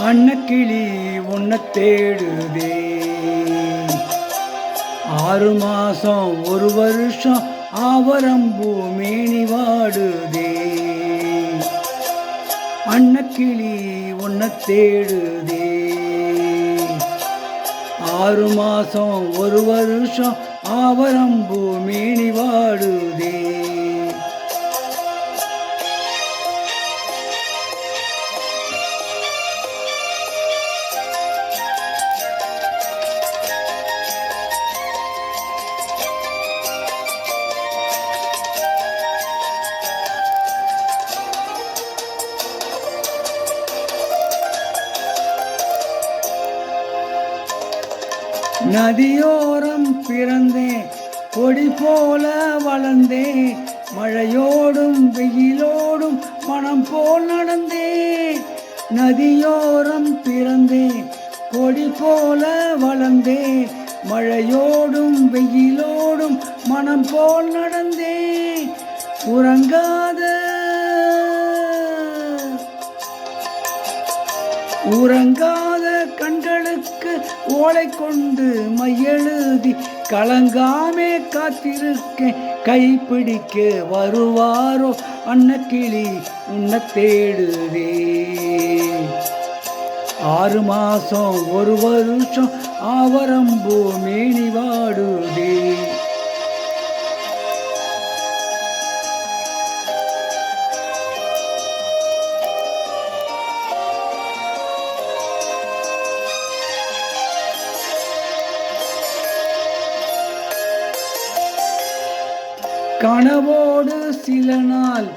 அன்னக்கிளி உன்னை தேடுதே. 6 மாசம் 1 வருஷம் ஆவரம்பூ மேனி வாடுதே. அன்னக்கிளி உன்னை தேடுதே. 6 மாசம் 1 வருஷம் ஆவரம்பூ மேனி வாடுதே. நதியோரம் பிறந்தேன், கொடி போல வளர்ந்தேன், மழையோடும் வெயிலோடும் மனம் போல் நடந்தேன். நதியோரம் பிறந்தேன், கொடி போல வளர்ந்தேன், மழையோடும் வெயிலோடும் மனம் போல் நடந்தேன். உறங்காத கண்களுக்கு ஓலை கொண்டு மையெழுதி கலங்காமே காத்திருக்கேன். கைப்பிடிக்க வருவாரோ அன்னக்கிளி உன்னை தேடுதே. 6 மாசம் 1 வருஷம் ஆவரம்பூ மேனி வாடுதே. கனவோடு சில நாள்,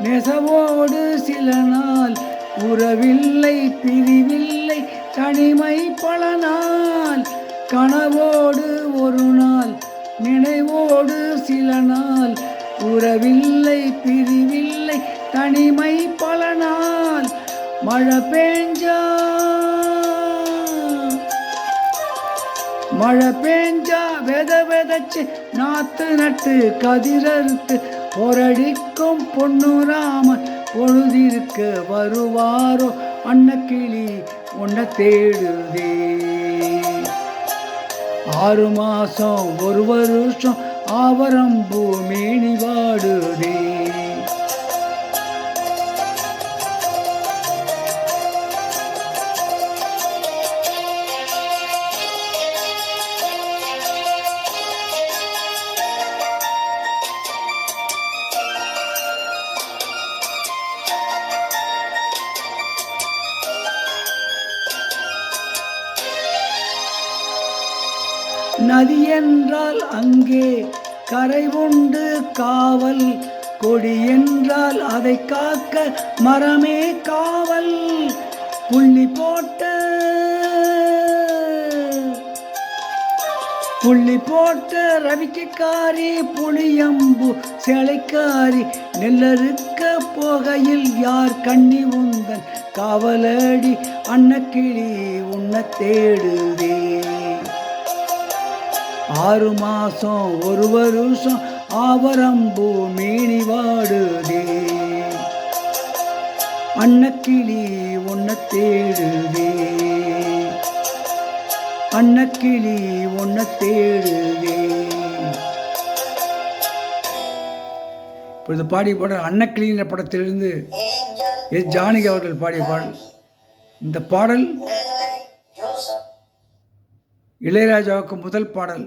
நெசவோடு சில நாள், உறவில்லை பிரிவில்லை தனிமை பல நாள். கனவோடு ஒரு நாள், நினைவோடு சில நாள், உறவில்லை பிரிவில்லை தனிமை பல நாள். மழை பெஞ்சா விதைச்சு நாத்து நட்டு கதிரறுத்து பொரடிக்கும் பொன்னுராமன் பொழுதிருக்க வருவாரோ அன்னக்கிளி உன்னை தேடுதே. 6 மாசம் 1 வருஷம் ஆவரம்பூ மேனி வாடுதே. நதி என்றால் அங்கே கரை உண்டு காவல், கொடி என்றால் அதை காக்க மரமே காவல். புள்ளி போட்ட ரவிக்காரி புளியம்பு சேலைக்காரி நெல்லறுக்க போகையில் யார் கண்ணி உந்தன் காவலடி அன்னக்கிளி உன்னை தேடுதே. 6 மாசம் 1 வருஷம் ஆவரம்பூ மேனி வாடுதே. அன்னக்கிளி உன்னை தேடுதே. அன்னக்கிளி உன்னை தேடுதே. இப்பொழுது பாடிய பாடல் அன்னக்கிளி என்ற படத்திலிருந்து எஸ் ஜானகி அவர்கள் பாடிய பாடல். இந்த பாடல் இளையராஜாவுக்கு முதல் பாடல்.